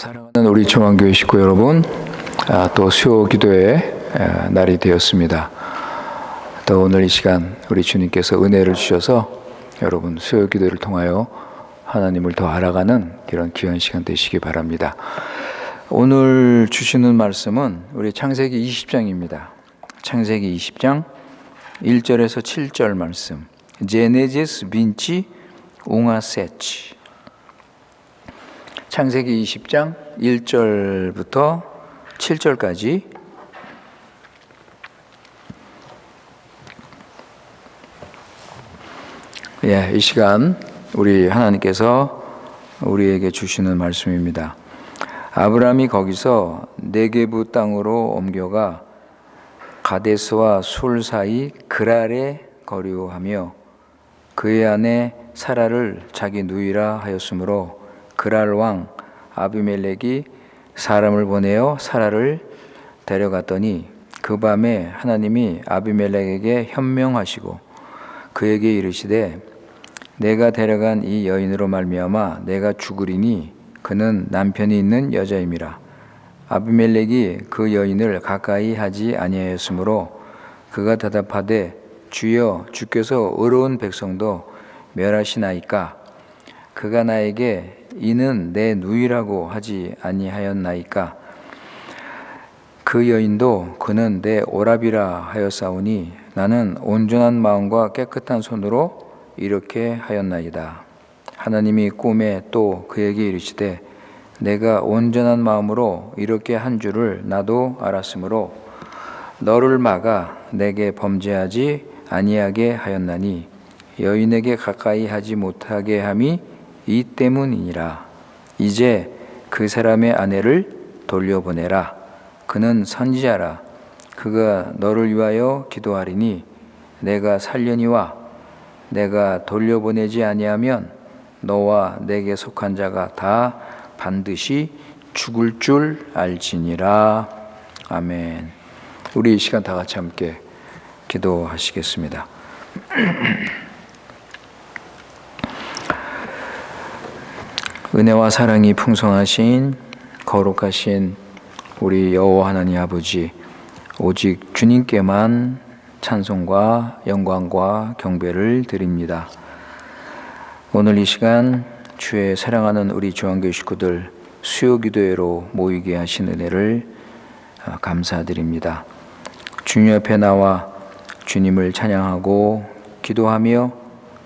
사랑하는 우리 중앙교회 식구 여러분, 또 수요 기도의 날이 되었습니다. 또 오늘 이 시간 우리 주님께서 은혜를 주셔서 여러분 수요 기도를 통하여 하나님을 더 알아가는 이런 귀한 시간 되시기 바랍니다. 오늘 주시는 말씀은 우리 창세기 20장입니다. 창세기 20장 1절에서 7절 말씀. Gênesis 20, 1 a 7. 창세기 20장 1절부터 7절까지 이 시간 우리 하나님께서 우리에게 주시는 말씀입니다. 아브라함이 거기서 네게부 땅으로 옮겨가 가데스와 술 사이 그랄에 거류하며 그의 아내 사라를 자기 누이라 하였으므로 그랄 왕 아비멜렉이 사람을 보내어 사라를 데려갔더니 그 밤에 하나님이 아비멜렉에게 현명하시고 그에게 이르시되 내가 데려간 이 여인으로 말미암아 내가 죽으리니 그는 남편이 있는 여자임이라. 아비멜렉이 그 여인을 가까이 하지 아니하였으므로 그가 대답하되 주여 주께서 의로운 백성도 멸하시나이까. 그가 나에게 이는 내 누이라고 하지 아니하였나이까. 그 여인도 그는 내 오라비라 하였사오니 나는 온전한 마음과 깨끗한 손으로 이렇게 하였나이다. 하나님이 꿈에 또 그에게 이르시되 내가 온전한 마음으로 이렇게 한 줄을 나도 알았으므로 너를 막아 내게 범죄하지 아니하게 하였나니 여인에게 가까이 하지 못하게 함이 이 때문이니라. 이제 그 사람의 아내를 돌려보내라. 그는 선지자라. 그가 너를 위하여 기도하리니 내가 살려니와 내가 돌려보내지 아니하면 너와 내게 속한 자가 다 반드시 죽을 줄 알지니라. 아멘. 우리 이 시간 다 같이 함께 기도하시겠습니다. 은혜와 사랑이 풍성하신 거룩하신 우리 여호와 하나님 아버지, 오직 주님께만 찬송과 영광과 경배를 드립니다. 오늘 이 시간 주의 사랑하는 우리 중앙교회 식구들 수요 기도회로 모이게 하신 은혜를 감사드립니다. 주님 앞에 나와 주님을 찬양하고 기도하며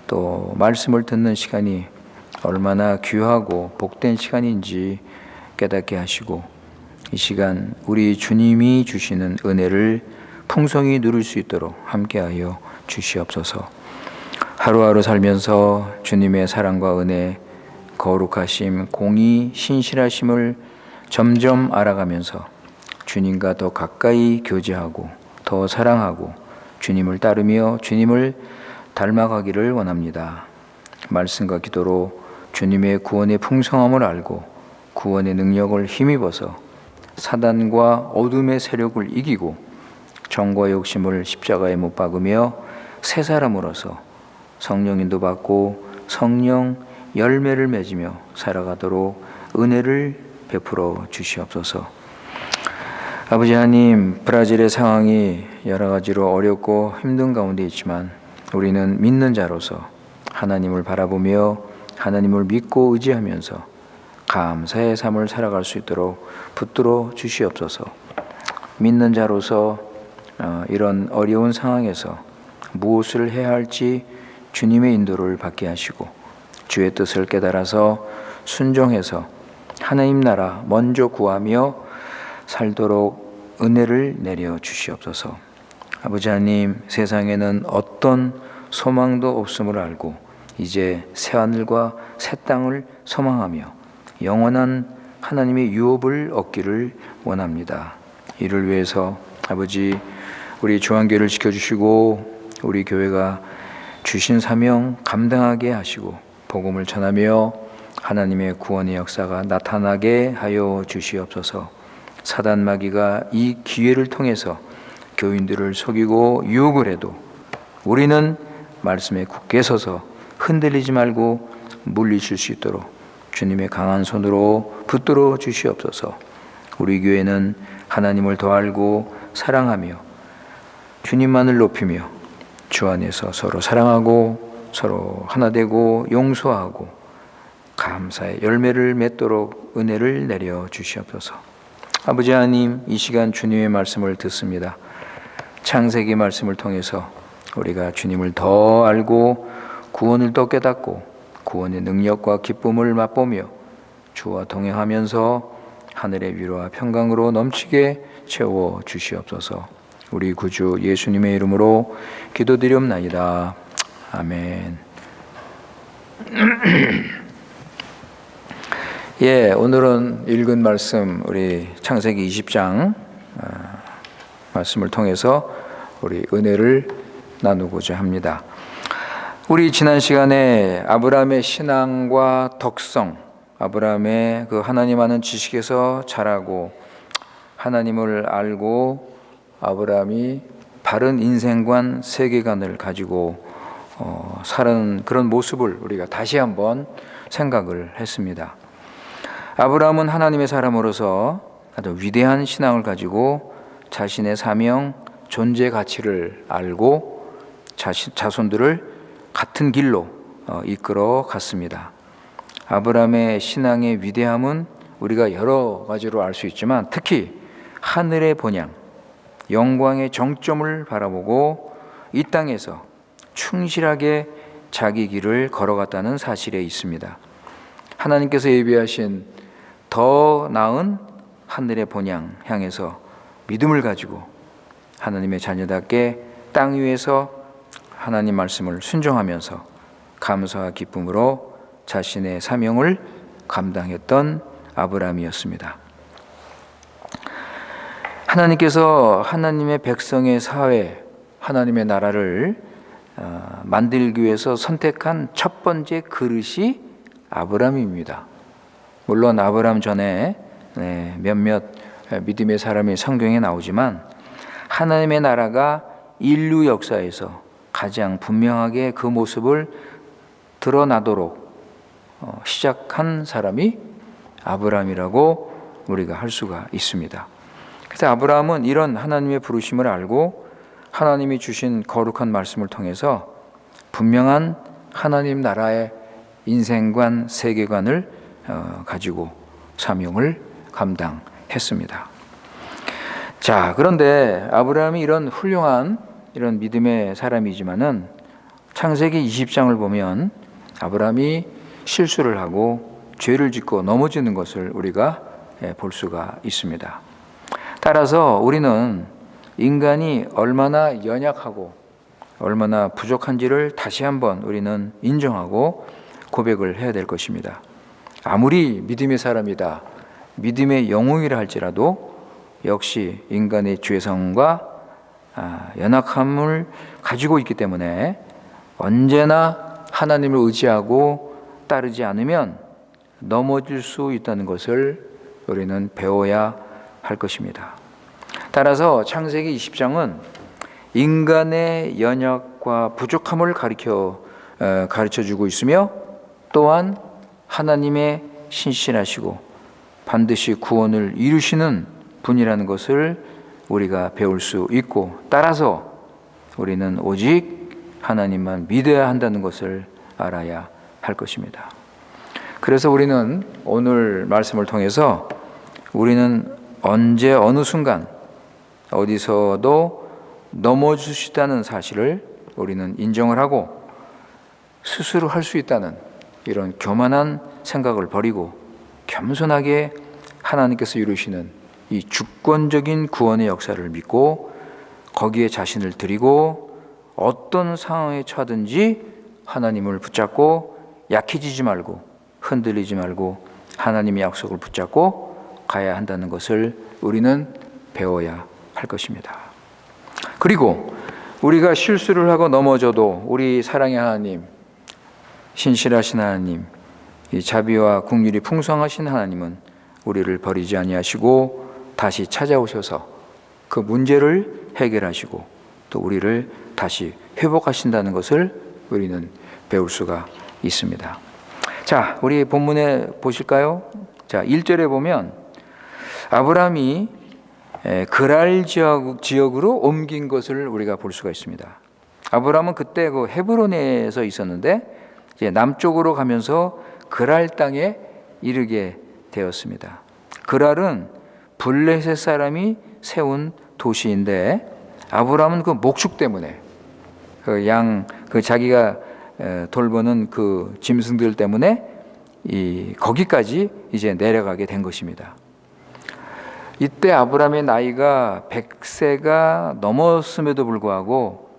또 말씀을 듣는 시간이 얼마나 귀하고 복된 시간인지 깨닫게 하시고 이 시간 우리 주님이 주시는 은혜를 풍성히 누릴 수 있도록 함께하여 주시옵소서. 하루하루 살면서 주님의 사랑과 은혜, 거룩하심, 공의, 신실하심을 점점 알아가면서 주님과 더 가까이 교제하고 더 사랑하고 주님을 따르며 주님을 닮아가기를 원합니다. 말씀과 기도로 주님의 구원의 풍성함을 알고 구원의 능력을 힘입어서 사단과 어둠의 세력을 이기고 정과 욕심을 십자가에 못 박으며 새 사람으로서 성령 인도받고 성령 열매를 맺으며 살아가도록 은혜를 베풀어 주시옵소서. 아버지 하나님, 브라질의 상황이 여러 가지로 어렵고 힘든 가운데 있지만 우리는 믿는 자로서 하나님을 바라보며 하나님을 믿고 의지하면서 감사의 삶을 살아갈 수 있도록 붙들어 주시옵소서. 믿는 자로서 이런 어려운 상황에서 무엇을 해야 할지 주님의 인도를 받게 하시고 주의 뜻을 깨달아서 순종해서 하나님 나라 먼저 구하며 살도록 은혜를 내려 주시옵소서. 아버지 하나님, 세상에는 어떤 소망도 없음을 알고 이제 새하늘과 새 땅을 소망하며 영원한 하나님의 유업을 얻기를 원합니다. 이를 위해서 아버지 우리 중앙교회를 지켜주시고 우리 교회가 주신 사명 감당하게 하시고 복음을 전하며 하나님의 구원의 역사가 나타나게 하여 주시옵소서. 사단 마귀가 이 기회를 통해서 교인들을 속이고 유혹을 해도 우리는 말씀에 굳게 서서 흔들리지 말고 물리칠 수 있도록 주님의 강한 손으로 붙들어 주시옵소서. 우리 교회는 하나님을 더 알고 사랑하며 주님만을 높이며 주 안에서 서로 사랑하고 서로 하나 되고 용서하고 감사의 열매를 맺도록 은혜를 내려 주시옵소서. 아버지 하나님, 이 시간 주님의 말씀을 듣습니다. 창세기 말씀을 통해서 우리가 주님을 더 알고 구원을 더 깨닫고 구원의 능력과 기쁨을 맛보며 주와 동행하면서 하늘의 위로와 평강으로 넘치게 채워 주시옵소서. 우리 구주 예수님의 이름으로 기도드리옵나이다. 아멘. 예, 오늘은 읽은 말씀 우리 창세기 20장 말씀을 통해서 우리 은혜를 나누고자 합니다. 우리 지난 시간에 아브라함의 신앙과 덕성, 아브라함의 그 하나님 아는 지식에서 자라고 하나님을 알고 아브라함이 바른 인생관, 세계관을 가지고 사는 그런 모습을 우리가 다시 한번 생각을 했습니다. 아브라함은 하나님의 사람으로서 아주 위대한 신앙을 가지고 자신의 사명, 존재 가치를 알고 자손들을 같은 길로 이끌어 갔습니다. 아브라함의 신앙의 위대함은 우리가 여러 가지로 알 수 있지만 특히 하늘의 본향, 영광의 정점을 바라보고 이 땅에서 충실하게 자기 길을 걸어갔다는 사실에 있습니다. 하나님께서 예비하신 더 나은 하늘의 본향 향해서 믿음을 가지고 하나님의 자녀답게 땅 위에서 하나님 말씀을 순종하면서 감사와 기쁨으로 자신의 사명을 감당했던 아브라함이었습니다. 하나님께서 하나님의 백성의 사회, 하나님의 나라를 만들기 위해서 선택한 첫 번째 그릇이 아브라함입니다. 물론 아브라함 전에 몇몇 믿음의 사람이 성경에 나오지만 하나님의 나라가 인류 역사에서 가장 분명하게 그 모습을 드러나도록 시작한 사람이 아브라함이라고 우리가 할 수가 있습니다. 그래서 아브라함은 이런 하나님의 부르심을 알고 하나님이 주신 거룩한 말씀을 통해서 분명한 하나님 나라의 인생관, 세계관을 가지고 사명을 감당했습니다. 자, 그런데 아브라함이 이런 훌륭한 이런 믿음의 사람이지만은 창세기 20장을 보면 아브라함이 실수를 하고 죄를 짓고 넘어지는 것을 우리가 볼 수가 있습니다. 따라서 우리는 인간이 얼마나 연약하고 얼마나 부족한지를 다시 한번 우리는 인정하고 고백을 해야 될 것입니다. 아무리 믿음의 사람이다, 믿음의 영웅이라 할지라도 역시 인간의 죄성과 연약함을 가지고 있기 때문에 언제나 하나님을 의지하고 따르지 않으면 넘어질 수 있다는 것을 우리는 배워야 할 것입니다. 따라서 창세기 20장은 인간의 연약과 부족함을 가르쳐주고 있으며 또한 하나님의 신실하시고 반드시 구원을 이루시는 분이라는 것을 우리가 배울 수 있고 따라서 우리는 오직 하나님만 믿어야 한다는 것을 알아야 할 것입니다. 그래서 우리는 오늘 말씀을 통해서 우리는 언제 어느 순간 어디서도 넘어질 수 있다는 사실을 우리는 인정을 하고 스스로 할 수 있다는 이런 교만한 생각을 버리고 겸손하게 하나님께서 이루시는 이 주권적인 구원의 역사를 믿고 거기에 자신을 드리고 어떤 상황에 처하든지 하나님을 붙잡고 약해지지 말고 흔들리지 말고 하나님의 약속을 붙잡고 가야 한다는 것을 우리는 배워야 할 것입니다. 그리고 우리가 실수를 하고 넘어져도 우리 사랑의 하나님, 신실하신 하나님, 이 자비와 긍휼이 풍성하신 하나님은 우리를 버리지 아니하시고 다시 찾아오셔서 그 문제를 해결하시고 또 우리를 다시 회복하신다는 것을 우리는 배울 수가 있습니다. 자, 우리 본문에 보실까요? 자, 1절에 보면 아브라함이 그랄 지역으로 옮긴 것을 우리가 볼 수가 있습니다. 아브라함은 그때 그 헤브론에서 있었는데 이제 남쪽으로 가면서 그랄 땅에 이르게 되었습니다. 그랄은 블레셋 사람이 세운 도시인데 아브라함은 그 목축 때문에 그 자기가 돌보는 그 짐승들 때문에 거기까지 이제 내려가게 된 것입니다. 이때 아브라함의 나이가 100세가 넘었음에도 불구하고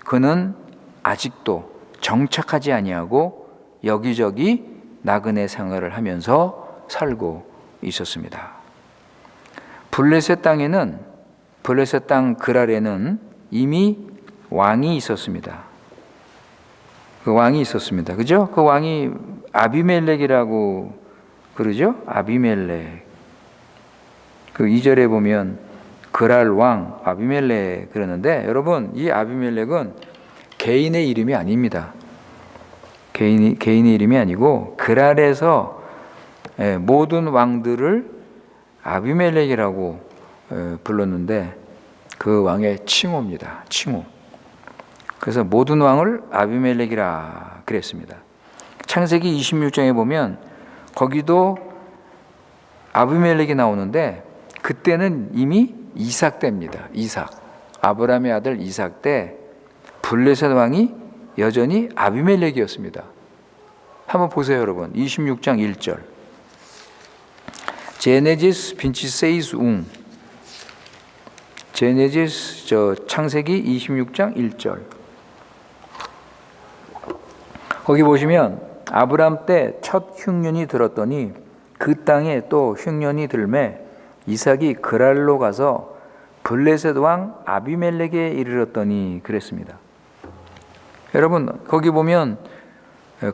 그는 아직도 정착하지 아니하고 여기저기 나그네 생활을 하면서 살고 있었습니다. 블레셋 땅 그랄에는 이미 왕이 있었습니다. 그 왕이 있었습니다. 그죠? 그 왕이 아비멜렉이라고 그러죠? 아비멜렉. 그 2절에 보면 그랄 왕 아비멜렉 그러는데 여러분 이 아비멜렉은 개인의 이름이 아닙니다. 개인의 이름이 아니고 그랄에서 모든 왕들을 아비멜렉이라고 불렀는데 그 왕의 칭호입니다. 칭호. 그래서 모든 왕을 아비멜렉이라 그랬습니다. 창세기 26장에 보면 거기도 아비멜렉이 나오는데 그때는 이미 이삭 때입니다. 이삭. 아브라함의 아들 이삭 때 블레셋 왕이 여전히 아비멜렉이었습니다. 한번 보세요, 여러분. 26장 1절. 제네지스 빈치세이스 웅. 제네지스 창세기 26장 1절. 거기 보시면 아브람 때 첫 흉년이 들었더니 그 땅에 또 흉년이 들매 이삭이 그랄로 가서 블레셋 왕 아비멜렉에 이르렀더니 그랬습니다. 여러분 거기 보면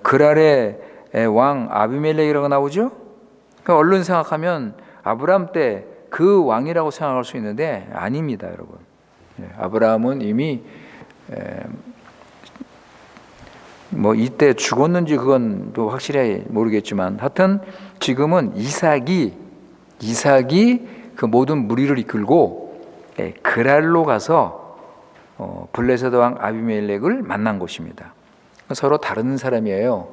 그랄의 왕 아비멜렉이라고 나오죠? 얼른 생각하면 아브람 때 그 왕이라고 생각할 수 있는데 아닙니다, 여러분. 아브라함은 이미 뭐 이때 죽었는지 그건 또 확실히 모르겠지만 하여튼 지금은 이삭이 그 모든 무리를 이끌고 그랄로 가서 블레셋 왕 아비멜렉을 만난 것입니다. 서로 다른 사람이에요.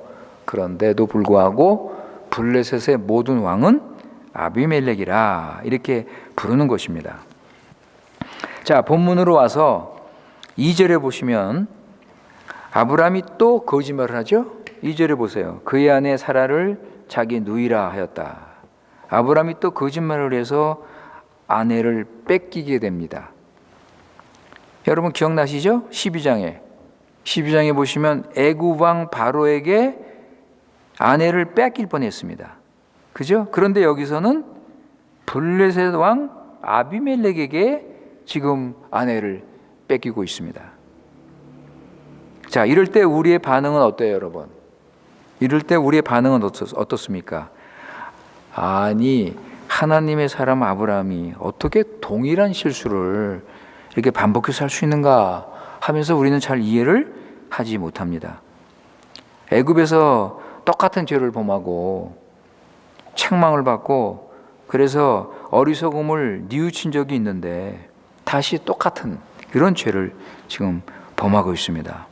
그런데도 불구하고 블레셋의 모든 왕은 아비멜렉이라 이렇게 부르는 것입니다. 자, 본문으로 와서 2절에 보시면 아브라함이 또 거짓말을 하죠. 2절에 보세요. 그의 아내 사라를 자기 누이라 하였다. 아브라함이 또 거짓말을 해서 아내를 뺏기게 됩니다. 여러분 기억나시죠? 12장에 보시면 애굽 왕 바로에게 아내를 뺏길 뻔했습니다. 그죠? 그런데 여기서는 블레셋 왕 아비멜렉에게 지금 아내를 뺏기고 있습니다. 자, 이럴 때 우리의 반응은 어때요, 여러분? 이럴 때 우리의 반응은 어떻습니까? 아니, 하나님의 사람 아브라함이 어떻게 동일한 실수를 이렇게 반복해서 할 수 있는가 하면서 우리는 잘 이해를 하지 못합니다. 애굽에서 똑같은 죄를 범하고 책망을 받고 그래서 어리석음을 뉘우친 적이 있는데 다시 똑같은 그런 죄를 지금 범하고 있습니다.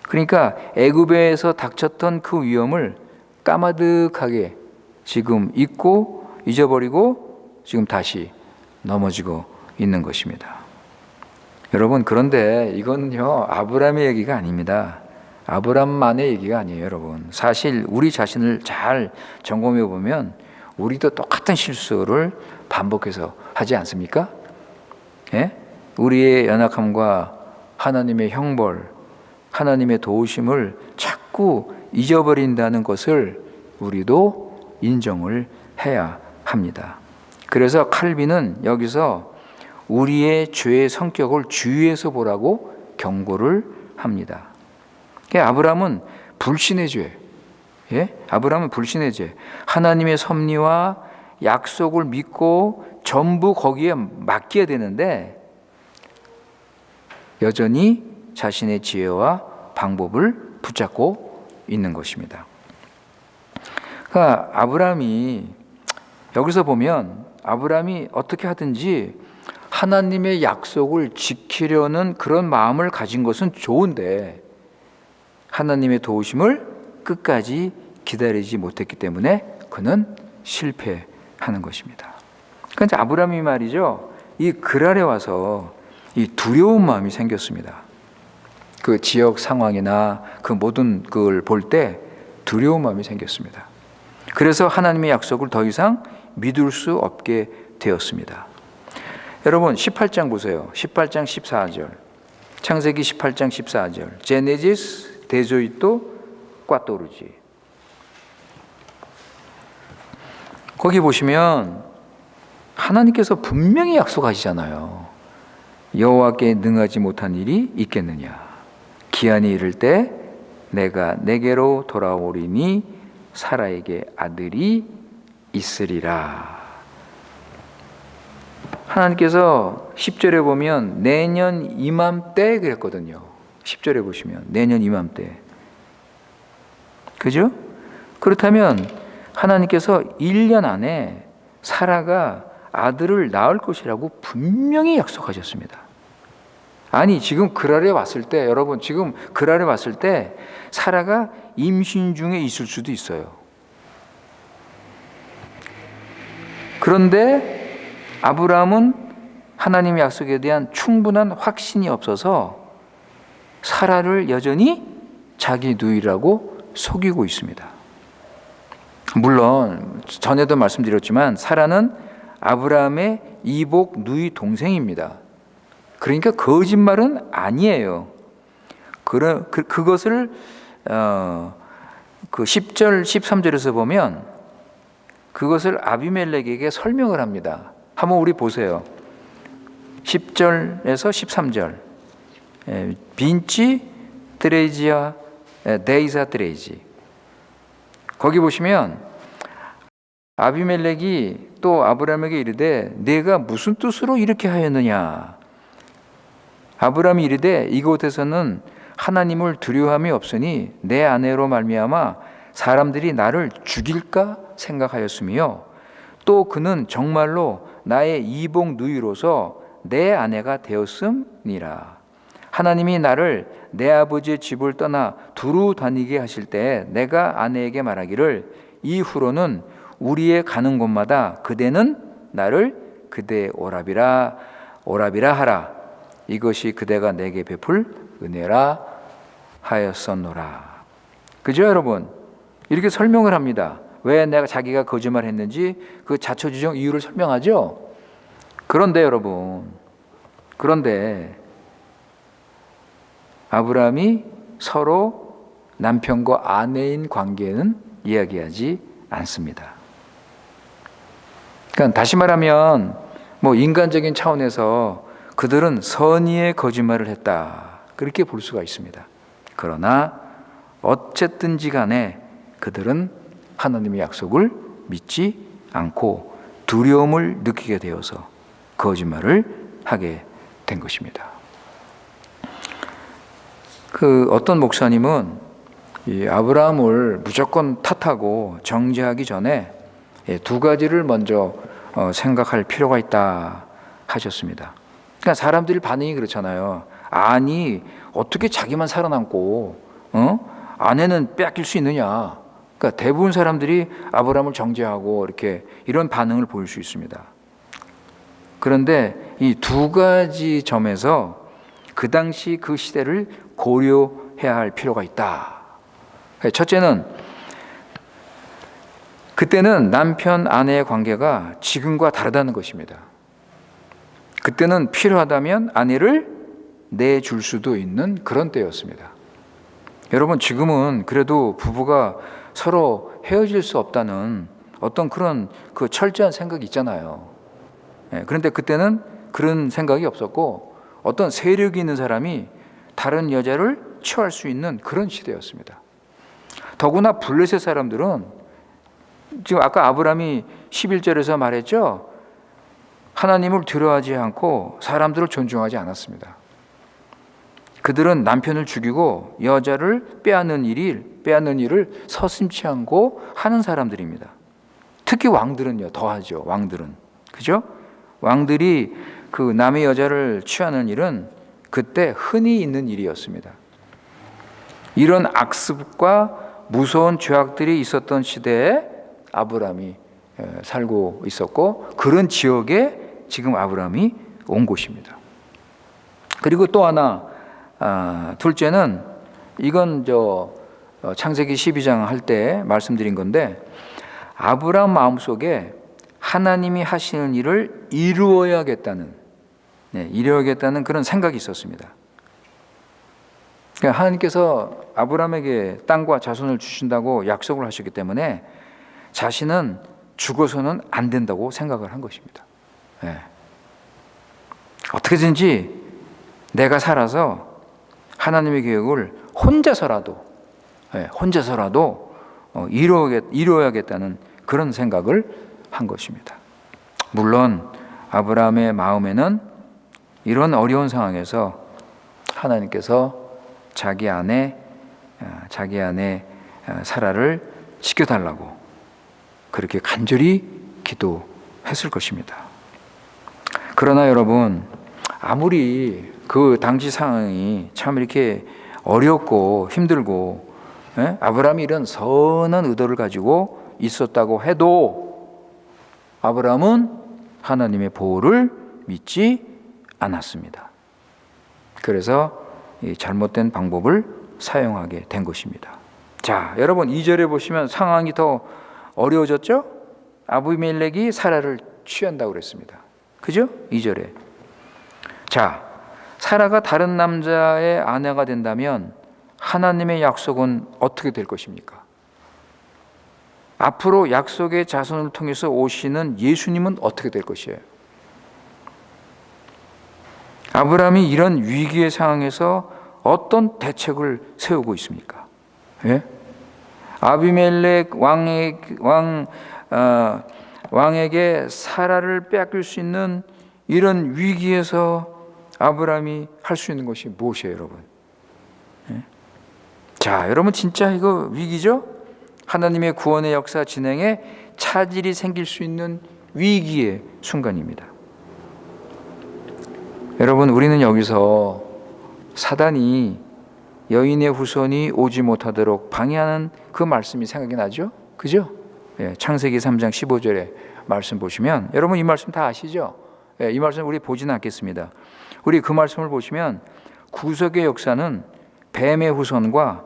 그러니까 애굽에서 닥쳤던 그 위험을 까마득하게 지금 잊고 잊어버리고 지금 다시 넘어지고 있는 것입니다. 여러분 그런데 이건요 아브라함의 얘기가 아닙니다. 아브라함만의 얘기가 아니에요, 여러분. 사실 우리 자신을 잘 점검해 보면 우리도 똑같은 실수를 반복해서 하지 않습니까? 예? 우리의 연약함과 하나님의 형벌, 하나님의 도우심을 자꾸 잊어버린다는 것을 우리도 인정을 해야 합니다. 그래서 칼빈은 여기서 우리의 죄의 성격을 주의해서 보라고 경고를 합니다. 아브라함은 불신의 죄, 아브라함은 불신의 죄, 하나님의 섭리와 약속을 믿고 전부 거기에 맡겨야 되는데 여전히 자신의 지혜와 방법을 붙잡고 있는 것입니다. 그러니까 아브라함이 여기서 보면 아브라함이 어떻게 하든지 하나님의 약속을 지키려는 그런 마음을 가진 것은 좋은데 하나님의 도우심을 끝까지 기다리지 못했기 때문에 그는 실패하는 것입니다. 그러니까 아브라함이 말이죠, 이 그랄에 와서 이 두려운 마음이 생겼습니다. 그 지역 상황이나 그 모든 걸 볼 때 두려운 마음이 생겼습니다. 그래서 하나님의 약속을 더 이상 믿을 수 없게 되었습니다. 여러분 18장 보세요. 18장 14절. 창세기 18장 14절. 제네시스 데조이토 꽈토르지. 거기 보시면 하나님께서 분명히 약속하시잖아요. 여호와께 능하지 못한 일이 있겠느냐. 기한이 이를 때 내가 내게로 돌아오리니 사라에게 아들이 있으리라. 하나님께서 10절에 보면 내년 이맘때 그랬거든요. 10절에 보시면 내년 이맘때. 그죠? 그렇다면 하나님께서 1년 안에 사라가 아들을 낳을 것이라고 분명히 약속하셨습니다. 아니 지금 그랄에 왔을 때 여러분 지금 그랄에 왔을 때 사라가 임신 중에 있을 수도 있어요. 그런데 아브라함은 하나님의 약속에 대한 충분한 확신이 없어서 사라를 여전히 자기 누이라고 속이고 있습니다. 물론 전에도 말씀드렸지만 사라는 아브라함의 이복 누이 동생입니다. 그러니까 거짓말은 아니에요. 그것을 그 10절 13절에서 보면 그것을 아비멜렉에게 설명을 합니다. 한번 우리 보세요. 10절에서 13절. 빈치 드레이지아 데이사 드레이지. 거기 보시면 아비멜렉이 또 아브라함에게 이르되 내가 무슨 뜻으로 이렇게 하였느냐. 아브라함이 이르되 이곳에서는 하나님을 두려워함이 없으니 내 아내로 말미암아 사람들이 나를 죽일까 생각하였으며 또 그는 정말로 나의 이복 누이로서 내 아내가 되었음이라. 하나님이 나를 내 아버지의 집을 떠나 두루 다니게 하실 때 내가 아내에게 말하기를 이후로는 우리의 가는 곳마다 그대는 나를 그대의 오라비라 하라. 이것이 그대가 내게 베풀 은혜라 하였었노라. 그죠 여러분? 이렇게 설명을 합니다. 왜 내가 자기가 거짓말했는지 그 자초지종 이유를 설명하죠. 그런데 여러분, 그런데 아브라함이 서로 남편과 아내인 관계는 이야기하지 않습니다. 그러니까 다시 말하면 뭐 인간적인 차원에서 그들은 선의의 거짓말을 했다. 그렇게 볼 수가 있습니다. 그러나 어쨌든지 간에 그들은 하나님의 약속을 믿지 않고 두려움을 느끼게 되어서 거짓말을 하게 된 것입니다. 그 어떤 목사님은 이 아브라함을 무조건 탓하고 정죄하기 전에 두 가지를 먼저 생각할 필요가 있다 하셨습니다. 그러니까 사람들이 반응이 그렇잖아요. 아니 어떻게 자기만 살아남고 아내는 빼앗길 수 있느냐. 그러니까 대부분 사람들이 아브라함을 정죄하고 이렇게 이런 반응을 보일 수 있습니다. 그런데 이 두 가지 점에서 그 당시 그 시대를 고려해야 할 필요가 있다. 첫째는 그때는 남편 아내의 관계가 지금과 다르다는 것입니다. 그때는 필요하다면 아내를 내줄 수도 있는 그런 때였습니다. 여러분 지금은 그래도 부부가 서로 헤어질 수 없다는 어떤 그런 그 철저한 생각이 있잖아요. 그런데 그때는 그런 생각이 없었고 어떤 세력이 있는 사람이 다른 여자를 취할 수 있는 그런 시대였습니다. 더구나 블레셋 사람들은 지금 아까 아브라함이 11절에서 말했죠. 하나님을 두려워하지 않고 사람들을 존중하지 않았습니다. 그들은 남편을 죽이고 여자를 빼앗는 일이 빼앗는 일을 서슴지 않고 하는 사람들입니다. 특히 왕들은요, 더하죠. 왕들은. 그죠? 왕들이 그 남의 여자를 취하는 일은 그때 흔히 있는 일이었습니다. 이런 악습과 무서운 죄악들이 있었던 시대에 아브라함이 살고 있었고, 그런 지역에 지금 아브라함이 온 곳입니다. 그리고 또 하나, 둘째는 이건 창세기 12장 할 때 말씀드린 건데, 아브라함 마음속에 하나님이 하시는 일을 이루어야겠다는 그런 생각이 있었습니다. 그러니까 하나님께서 아브라함에게 땅과 자손을 주신다고 약속을 하셨기 때문에 자신은 죽어서는 안 된다고 생각을 한 것입니다. 어떻게든지 내가 살아서 하나님의 계획을 혼자서라도 이루어야겠다는 그런 생각을 한 것입니다. 물론 아브라함의 마음에는 이런 어려운 상황에서 하나님께서 자기 아내 사라를 지켜달라고 그렇게 간절히 기도했을 것입니다. 그러나 여러분, 아무리 그 당시 상황이 참 이렇게 어렵고 힘들고 아브라함이 이런 선한 의도를 가지고 있었다고 해도 아브라함은 하나님의 보호를 믿지 않았습니다. 그래서 이 잘못된 방법을 사용하게 된 것입니다. 자, 여러분 2절에 보시면 상황이 더 어려워졌죠? 아비멜렉이 사라를 취한다고 그랬습니다. 그죠? 2절에. 자, 사라가 다른 남자의 아내가 된다면 하나님의 약속은 어떻게 될 것입니까? 앞으로 약속의 자손을 통해서 오시는 예수님은 어떻게 될 것이에요? 아브라함이 이런 위기의 상황에서 어떤 대책을 세우고 있습니까? 아비멜렉 왕에게 사라를 빼앗길 수 있는 이런 위기에서 아브라함이 할 수 있는 것이 무엇이에요, 여러분? 자, 여러분 진짜 이거 위기죠? 하나님의 구원의 역사 진행에 차질이 생길 수 있는 위기의 순간입니다. 여러분, 우리는 여기서 사단이 여인의 후손이 오지 못하도록 방해하는 그 말씀이 생각이 나죠? 그죠? 창세기 3장 15절에 말씀 보시면 여러분 이 말씀 다 아시죠? 이 말씀 우리 보지는 않겠습니다. 우리 그 말씀을 보시면 구속의 역사는 뱀의 후손과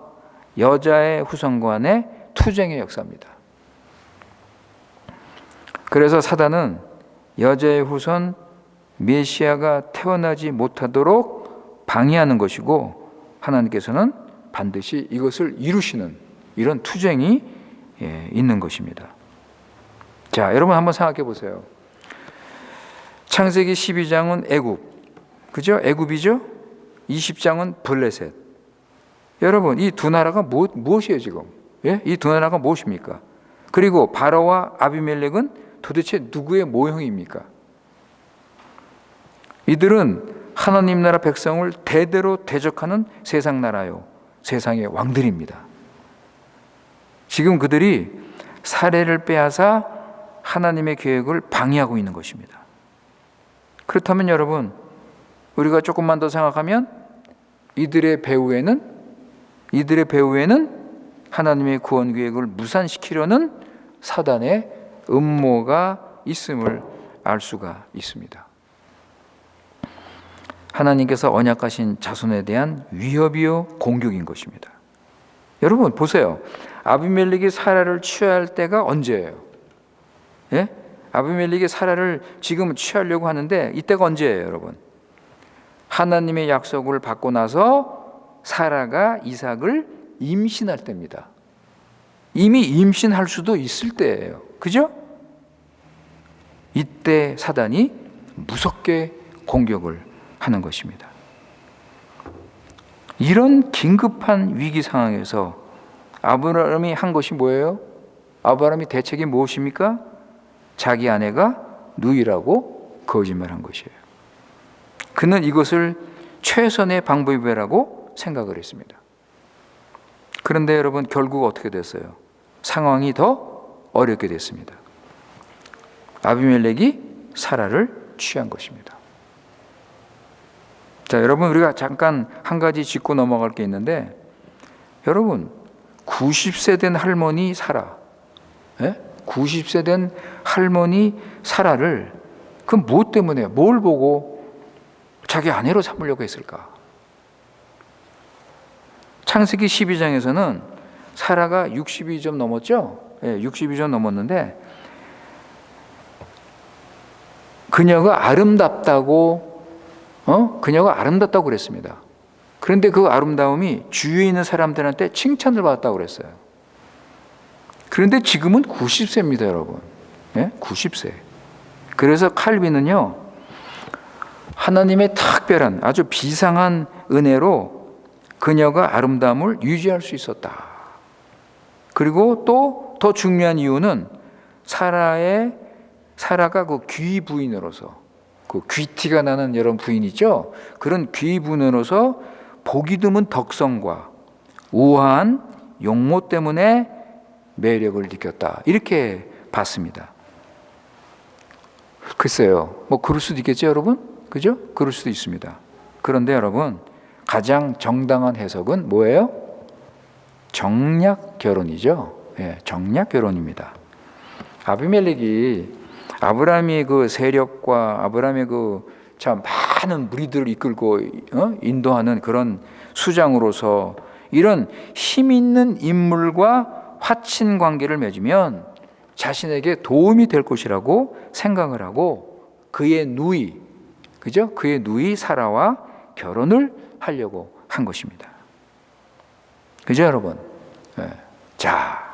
여자의 후손 간의 투쟁의 역사입니다. 그래서 사단은 여자의 후손 메시아가 태어나지 못하도록 방해하는 것이고, 하나님께서는 반드시 이것을 이루시는 이런 투쟁이 있는 것입니다. 자, 여러분 한번 생각해 보세요. 창세기 12장은 애굽, 그죠? 애굽이죠? 20장은 블레셋. 여러분, 이 두 나라가 무엇이에요 지금? 이 두 나라가 무엇입니까? 그리고 바로와 아비멜렉은 도대체 누구의 모형입니까? 이들은 하나님 나라 백성을 대대로 대적하는 세상 나라요, 세상의 왕들입니다. 지금 그들이 사례를 빼앗아 하나님의 계획을 방해하고 있는 것입니다. 그렇다면 여러분, 우리가 조금만 더 생각하면 이들의 배후에는 하나님의 구원 계획을 무산시키려는 사단의 음모가 있음을 알 수가 있습니다. 하나님께서 언약하신 자손에 대한 위협이요 공격인 것입니다. 여러분 보세요. 아비멜렉이 사라를 취할 때가 언제예요? 아비멜렉이 사라를 지금 취하려고 하는데 이때가 언제예요, 여러분? 하나님의 약속을 받고 나서 사라가 이삭을 임신할 때입니다. 이미 임신할 수도 있을 때예요. 그죠? 이때 사단이 무섭게 공격을 하는 것입니다. 이런 긴급한 위기 상황에서 아브라함이 한 것이 뭐예요? 아브라함의 대책이 무엇입니까? 자기 아내가 누이라고 거짓말한 것이에요. 그는 이것을 최선의 방법이라고 생각을 했습니다. 그런데 여러분 결국 어떻게 됐어요? 상황이 더 어렵게 됐습니다. 아비멜렉이 사라를 취한 것입니다. 자, 여러분 우리가 잠깐 한 가지 짚고 넘어갈 게 있는데, 여러분 90세 된 할머니 사라, 90세 된 할머니 사라를 그 뭐 때문에, 뭘 보고 자기 아내로 삼으려고 했을까? 창세기 12장에서는 사라가 60이 좀 넘었죠? 60이 좀 넘었는데 그녀가 아름답다고 그랬습니다. 그런데 그 아름다움이 주위에 있는 사람들한테 칭찬을 받았다고 그랬어요. 그런데 지금은 90세입니다, 여러분. 90세. 그래서 칼빈은요, 하나님의 특별한 아주 비상한 은혜로 그녀가 아름다움을 유지할 수 있었다. 그리고 또 더 중요한 이유는 사라가 그 귀 부인으로서, 그 귀티가 나는 여러분 부인 있죠? 그런 귀 부인으로서 보기 드문 덕성과 우아한 용모 때문에 매력을 느꼈다. 이렇게 봤습니다. 글쎄요, 뭐 그럴 수도 있겠죠, 여러분? 그죠? 그럴 수도 있습니다. 그런데 여러분, 가장 정당한 해석은 뭐예요? 정략 결혼이죠. 정략 결혼입니다. 아비멜렉이 아브라함의 그 세력과 아브라함의 그 참 많은 무리들을 이끌고 인도하는 그런 수장으로서 이런 힘 있는 인물과 화친 관계를 맺으면 자신에게 도움이 될 것이라고 생각을 하고 그의 누이, 그죠? 그의 누이 사라와 결혼을 하려고 한 것입니다. 그죠, 여러분? 자,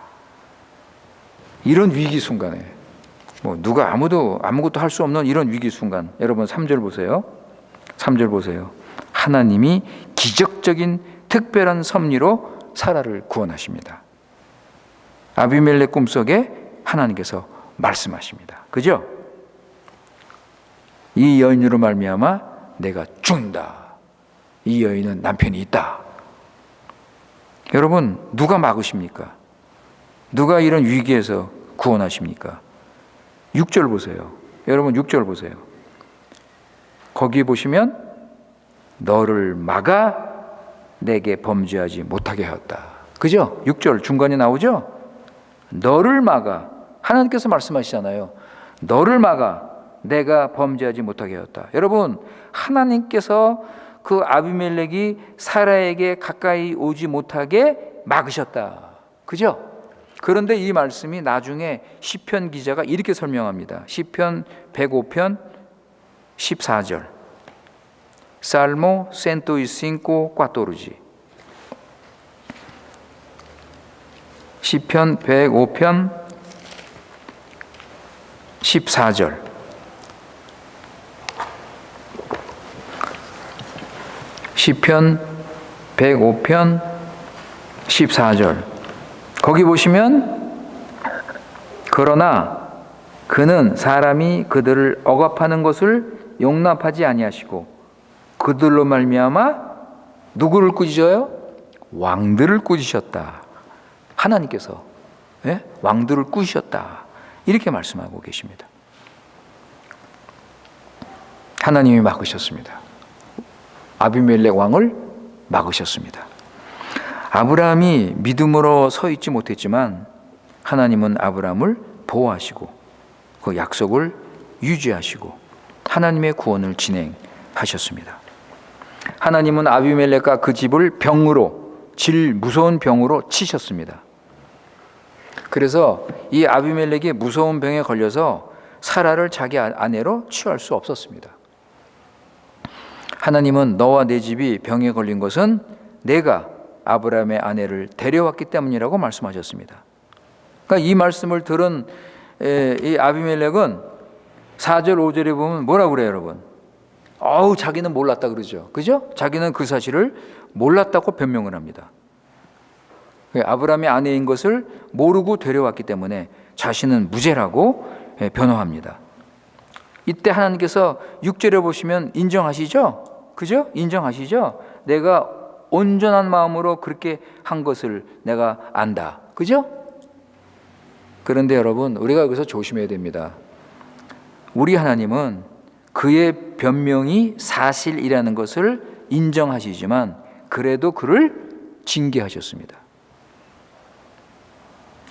이런 위기 순간에 누가 아무것도 할 수 없는 이런 위기 순간, 여러분 3절 보세요. 3절 보세요. 하나님이 기적적인 특별한 섭리로 사라를 구원하십니다. 아비멜렉 꿈속에 하나님께서 말씀하십니다. 그죠? 이 여인으로 말미암아 내가 죽는다. 이 여인은 남편이 있다. 여러분, 누가 막으십니까? 누가 이런 위기에서 구원하십니까? 6절 보세요. 여러분 6절 보세요. 거기 보시면 너를 막아 내게 범죄하지 못하게 하였다. 그죠? 6절 중간에 나오죠? 너를 막아. 하나님께서 말씀하시잖아요. 너를 막아 내가 범죄하지 못하게 하였다. 여러분, 하나님께서 그 아비멜렉이 사라에게 가까이 오지 못하게 막으셨다. 그죠? 그런데 이 말씀이 나중에 시편 기자가 이렇게 설명합니다. 시편 105편 14절. Salmo 105:14. 시편 105편 14절. 시편 105편 14절. 거기 보시면 그러나 그는 사람이 그들을 억압하는 것을 용납하지 아니하시고 그들로 말미암아 누구를 꾸짖어요? 왕들을 꾸짖으셨다. 하나님께서 왕들을 꾸짖으셨다. 이렇게 말씀하고 계십니다. 하나님이 막으셨습니다. 아비멜렉 왕을 막으셨습니다. 아브라함이 믿음으로 서 있지 못했지만 하나님은 아브라함을 보호하시고 그 약속을 유지하시고 하나님의 구원을 진행하셨습니다. 하나님은 아비멜렉과 그 집을 무서운 병으로 치셨습니다. 그래서 이 아비멜렉이 무서운 병에 걸려서 사라를 자기 아내로 취할 수 없었습니다. 하나님은 너와 내 집이 병에 걸린 것은 내가 아브라함의 아내를 데려왔기 때문이라고 말씀하셨습니다. 그러니까 이 말씀을 들은 이 아비멜렉은 4절 5절에 보면 뭐라고 그래요, 여러분? 자기는 몰랐다 그러죠. 그죠? 자기는 그 사실을 몰랐다고 변명을 합니다. 아브라함의 아내인 것을 모르고 데려왔기 때문에 자신은 무죄라고 변호합니다. 이때 하나님께서 6절에 보시면 인정하시죠? 그죠? 인정하시죠? 내가 온전한 마음으로 그렇게 한 것을 내가 안다. 그죠? 그런데 여러분, 우리가 여기서 조심해야 됩니다. 우리 하나님은 그의 변명이 사실이라는 것을 인정하시지만 그래도 그를 징계하셨습니다.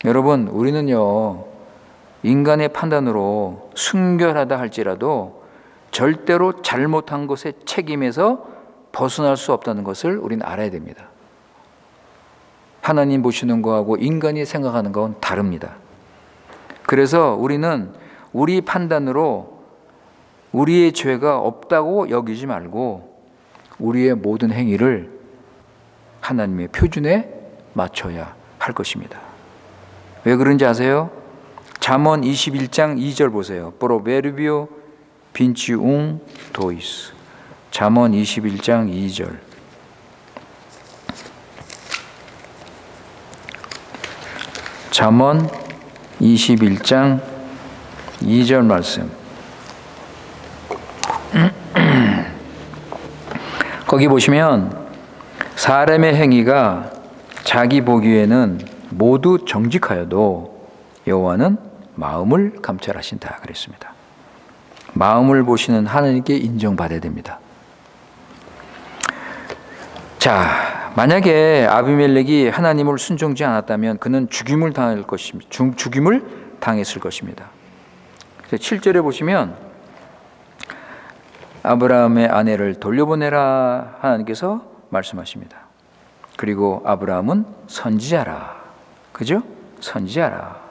여러분, 우리는요, 인간의 판단으로 순결하다 할지라도 절대로 잘못한 것의 책임에서 벗어날 수 없다는 것을 우리는 알아야 됩니다. 하나님 보시는 거하고 인간이 생각하는 건 다릅니다. 그래서 우리는 우리 판단으로 우리의 죄가 없다고 여기지 말고 우리의 모든 행위를 하나님의 표준에 맞춰야 할 것입니다. 왜 그런지 아세요? 잠언 21장 2절 보세요. Proverbio 21:2. 잠언 21장 2절. 잠언 21장 2절 말씀. 거기 보시면 사람의 행위가 자기 보기에는 모두 정직하여도 여호와는 마음을 감찰하신다 그랬습니다. 마음을 보시는 하나님께 인정받아야 됩니다. 자, 만약에 아비멜렉이 하나님을 순종지 않았다면 그는 죽임을 당할 것입니다. 죽임을 당했을 것입니다. 7절에 보시면 아브라함의 아내를 돌려보내라 하나님께서 말씀하십니다. 그리고 아브라함은 선지자라. 그죠? 선지자라.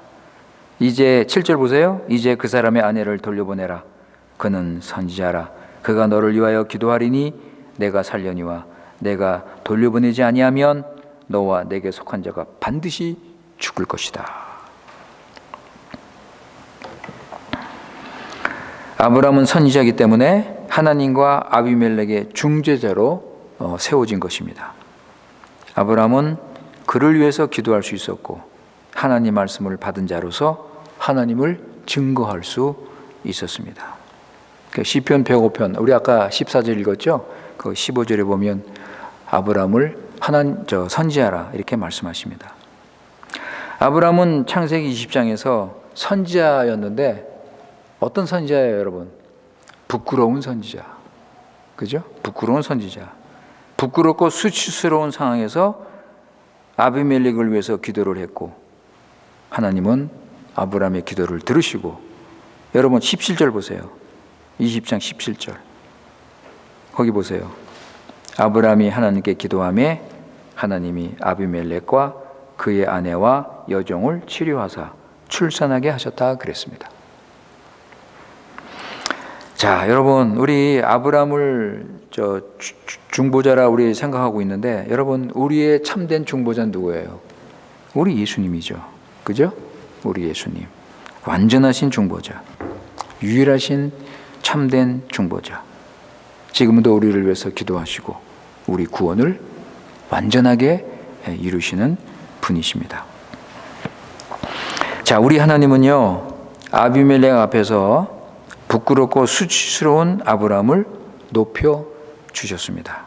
이제 7절 보세요. 이제 그 사람의 아내를 돌려보내라. 그는 선지자라. 그가 너를 위하여 기도하리니 내가 살려니와 내가 돌려보내지 아니하면 너와 내게 속한 자가 반드시 죽을 것이다. 아브라함은 선지자이기 때문에 하나님과 아비멜렉의 중재자로 세워진 것입니다. 아브라함은 그를 위해서 기도할 수 있었고 하나님 말씀을 받은 자로서 하나님을 증거할 수 있었습니다. 시편 105편, 우리 아까 14절 읽었죠? 그 15절에 보면 아브라함을 선지자라 이렇게 말씀하십니다. 아브라함은 창세기 20장에서 선지자였는데 어떤 선지자예요, 여러분? 부끄러운 선지자. 그죠? 부끄러운 선지자. 부끄럽고 수치스러운 상황에서 아비멜렉을 위해서 기도를 했고 하나님은 아브라함의 기도를 들으시고, 여러분 17절 보세요. 20장 17절. 거기 보세요. 아브라함이 하나님께 기도하며 하나님이 아비멜렉과 그의 아내와 여종을 치료하사 출산하게 하셨다 그랬습니다. 자, 여러분, 우리 아브라함을 중보자라 우리 생각하고 있는데, 여러분, 우리의 참된 중보자는 누구예요? 우리 예수님이죠. 그죠? 우리 예수님. 완전하신 중보자. 유일하신 참된 중보자. 지금도 우리를 위해서 기도하시고 우리 구원을 완전하게 이루시는 분이십니다. 자, 우리 하나님은요, 아비멜렉 앞에서 부끄럽고 수치스러운 아브라함을 높여 주셨습니다.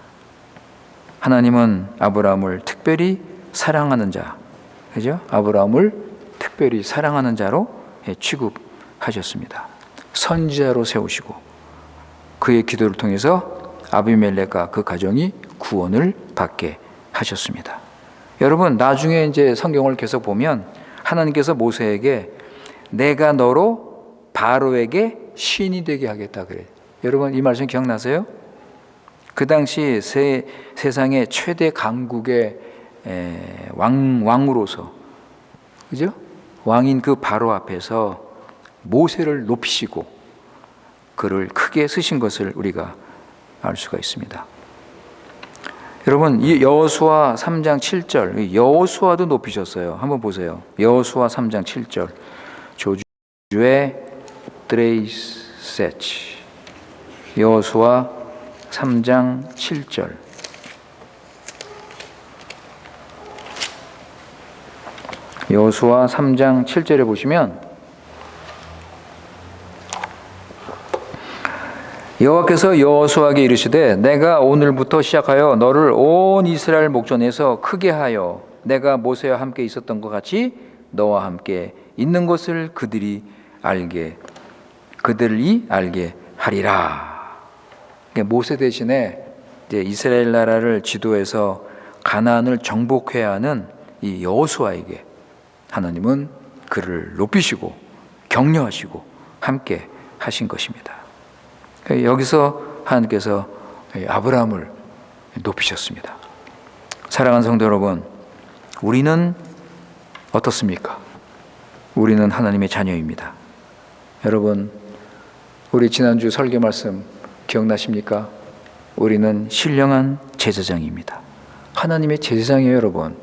하나님은 아브라함을 특별히 사랑하는 자, 그죠? 아브라함을 특별히 사랑하는 자로 취급하셨습니다. 선지자로 세우시고 그의 기도를 통해서 아비멜렉과 그 가정이 구원을 받게 하셨습니다. 여러분, 나중에 이제 성경을 계속 보면 하나님께서 모세에게 내가 너로 바로에게 신이 되게 하겠다 그래요. 여러분, 이 말씀 기억나세요? 그 당시 세상의 최대 강국의 왕으로서, 그죠? 왕인 그 바로 앞에서 모세를 높이시고 그를 크게 쓰신 것을 우리가 알 수가 있습니다. 여러분, 이 여호수아 3장 7절, 여호수아도 높이셨어요. 한번 보세요. 여호수아 3장 7절. 조주의 드레이세치. 여호수아 3장 7절. 여호수아 3장 7절에 보시면 여호와께서 여호수아에게 이르시되 내가 오늘부터 시작하여 너를 온 이스라엘 목전에서 크게 하여 내가 모세와 함께 있었던 것 같이 너와 함께 있는 것을 그들이 알게 하리라. 모세 대신에 이제 이스라엘 나라를 지도해서 가나안을 정복해야 하는 이 여호수아에게 하나님은 그를 높이시고 격려하시고 함께 하신 것입니다. 여기서 하나님께서 아브라함을 높이셨습니다. 사랑하는 성도 여러분, 우리는 어떻습니까? 우리는 하나님의 자녀입니다. 여러분, 우리 지난주 설교 말씀 기억나십니까? 우리는 신령한 제사장입니다. 하나님의 제사장이에요, 여러분.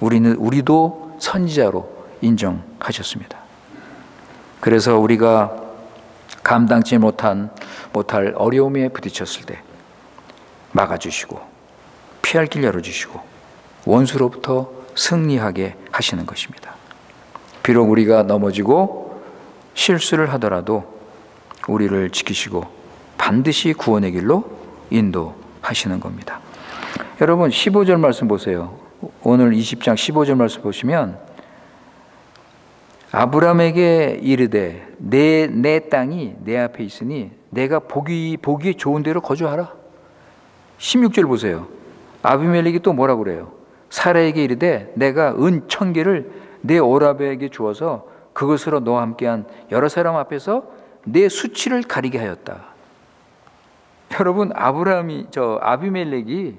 우리도 선지자로 인정하셨습니다. 그래서 우리가 감당치 못할 어려움에 부딪혔을 때 막아주시고 피할 길 열어주시고 원수로부터 승리하게 하시는 것입니다. 비록 우리가 넘어지고 실수를 하더라도 우리를 지키시고 반드시 구원의 길로 인도하시는 겁니다. 여러분 15절 말씀 보세요. 오늘 20장 15절 말씀 보시면 아브라함에게 이르되 내 땅이 내 앞에 있으니 내가 보기 좋은 대로 거주하라. 16절 보세요. 아비멜렉이 또 뭐라고 그래요? 사라에게 이르되 내가 은 1000개를 내 오라베에게 주어서 그것으로 너와 함께한 여러 사람 앞에서 내 수치를 가리게 하였다. 여러분 아비멜렉이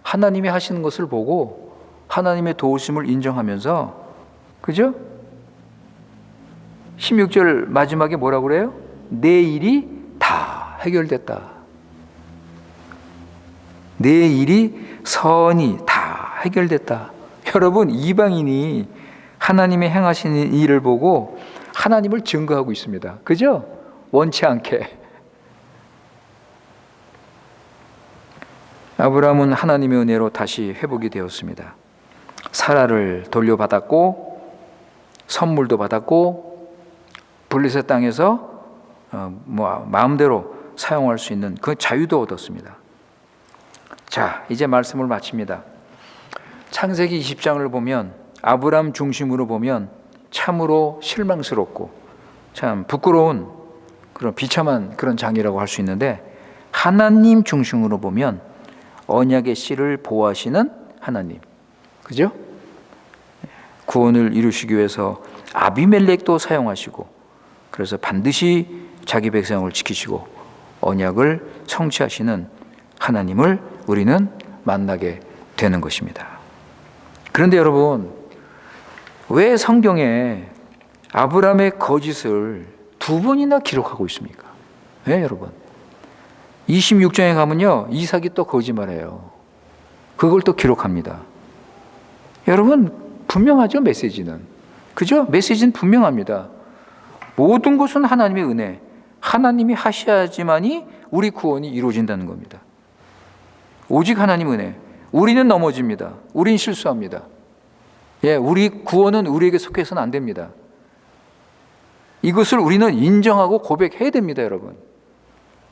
하나님이 하시는 것을 보고 하나님의 도우심을 인정하면서, 그죠? 16절 마지막에 뭐라고 그래요? 내 일이 다 해결됐다. 내 일이 선이 다 해결됐다. 여러분 이방인이 하나님의 행하시는 일을 보고 하나님을 증거하고 있습니다. 그죠? 원치 않게. 아브라함은 하나님의 은혜로 다시 회복이 되었습니다. 사라를 돌려받았고 선물도 받았고 블레셋 땅에서 마음대로 사용할 수 있는 그 자유도 얻었습니다. 자, 이제 말씀을 마칩니다. 창세기 20장을 보면 아브라함 중심으로 보면 참으로 실망스럽고 참 부끄러운 그런 비참한 그런 장이라고 할 수 있는데, 하나님 중심으로 보면 언약의 씨를 보호하시는 하나님, 그죠? 구원을 이루시기 위해서 아비멜렉도 사용하시고, 그래서 반드시 자기 백성을 지키시고 언약을 성취하시는 하나님을 우리는 만나게 되는 것입니다. 그런데 여러분, 왜 성경에 아브라함의 거짓을 2번이나 기록하고 있습니까? 왜 여러분? 26장에 가면요, 이삭이 또 거짓말해요. 그걸 또 기록합니다. 여러분 분명하죠, 메시지는. 그죠? 메시지는 분명합니다. 모든 것은 하나님의 은혜, 하나님이 하셔야지만이 우리 구원이 이루어진다는 겁니다. 오직 하나님 은혜. 우리는 넘어집니다. 우린 실수합니다. 우리 구원은 우리에게 속해서는 안 됩니다. 이것을 우리는 인정하고 고백해야 됩니다, 여러분.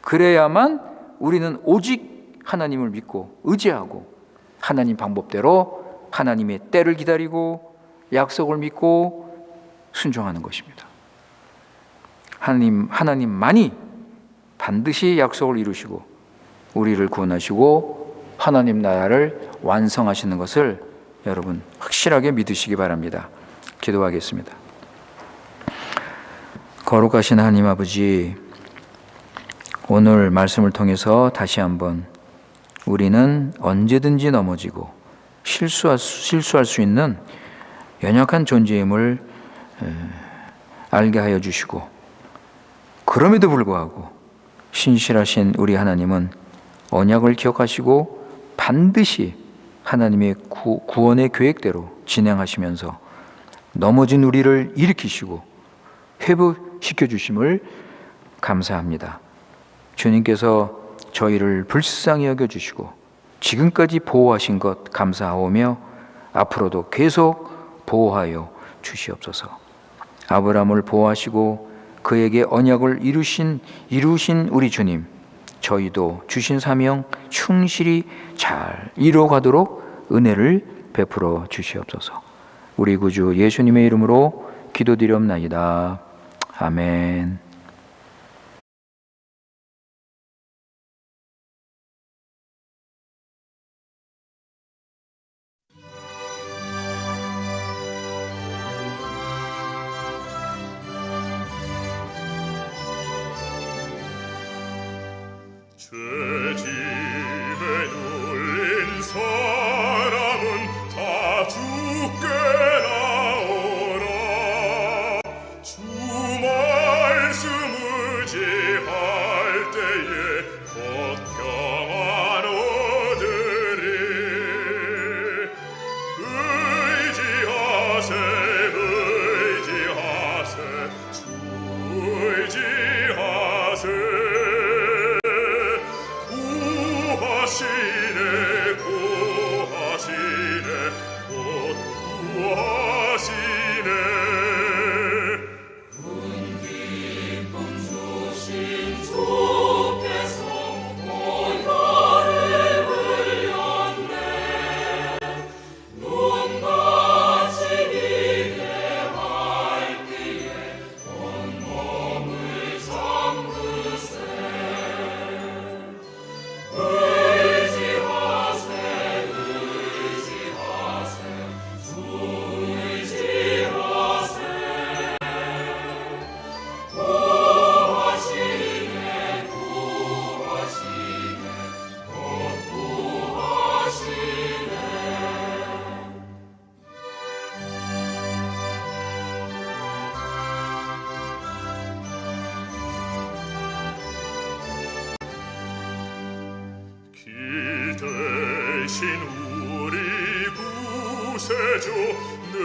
그래야만 우리는 오직 하나님을 믿고 의지하고 하나님 방법대로 하나님의 때를 기다리고 약속을 믿고 순종하는 것입니다. 하나님만이 반드시 약속을 이루시고 우리를 구원하시고 하나님 나라를 완성하시는 것을 여러분 확실하게 믿으시기 바랍니다. 기도하겠습니다. 거룩하신 하나님 아버지, 오늘 말씀을 통해서 다시 한번 우리는 언제든지 넘어지고 실수할 수 있는 연약한 존재임을 알게 하여 주시고, 그럼에도 불구하고 신실하신 우리 하나님은 언약을 기억하시고 반드시 하나님의 구원의 계획대로 진행하시면서 넘어진 우리를 일으키시고 회복시켜 주심을 감사합니다. 주님께서 저희를 불쌍히 여겨주시고 지금까지 보호하신 것 감사하오며 앞으로도 계속 보호하여 주시옵소서. 아브라함을 보호하시고 그에게 언약을 이루신 우리 주님, 저희도 주신 사명 충실히 잘 이루어가도록 은혜를 베풀어 주시옵소서. 우리 구주 예수님의 이름으로 기도드리옵나이다. 아멘. 죄짐에 눌린 사람은 다 죽게 나오라. 주 말씀 의지할 때에 곧 평안 얻으리. 의지하세 주 의지하세. 구하시네 곧 구하시네. 은 기쁨 주신 주께서 오혀를 흘렸네. 눈같이 비게 밝기에 온몸을 잠그세. 의지하세 주 의지하세. 구하시네 곧 구하시네. 길 대신 우리 구세주 늘